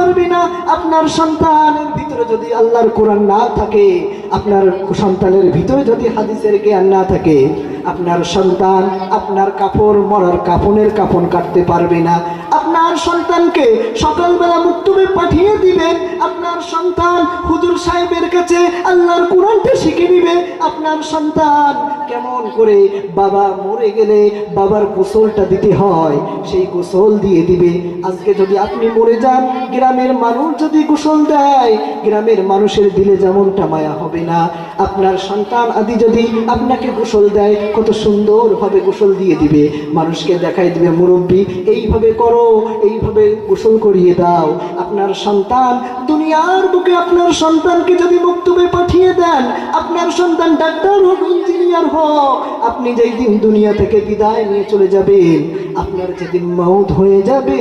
পারবে না। আপনার সন্তানের ভিতরে যদি আল্লাহর কোরআন না থাকে, আপনার সন্তানের ভিতরে যদি হাদিসের জ্ঞান না থাকে, আপনার সন্তান আপনার কাপড় মরার কাফনের কাফন কাটতে পারবে না। আপনার সন্তানকে সকালবেলা মুক্তবে পাঠিয়ে দিবেন, আপনার সন্তান হুজুর সাহেবের কাছে আল্লাহর কোরআনটা শিখে নিবে। আপনার সন্তান কেমন করে বাবা মরে গেলে বাবার গোসলটা দিতে হয় সেই গোসল দিয়ে দিবে। আজকে যদি আপনি মরে যান, গ্রামের মানুষ যদি গোসল দেয়, গ্রামের মানুষের দিলে যেমনটা মায়া হবে না। আপনার সন্তান আদি যদি আপনাকে গোসল দেয়, কত সুন্দরভাবে গোসল দিয়ে দিবে, মানুষকে দেখাই দিবে, মুরব্বী এইভাবে করো, এইভাবে গোসল করিয়ে দাও। আপনার সন্তান দুনিয়ার বুকে আপনার সন্তানকে যদি মুক্তবে পাঠিয়ে দেন, আপনার সন্তান ডাক্তার হোক, ইঞ্জিনিয়ার হোক, আপনি যেই দিন দুনিয়া থেকে বিদায় নিয়ে চলে যাবেন, আপনার যেদিন মওত হয়ে যাবে,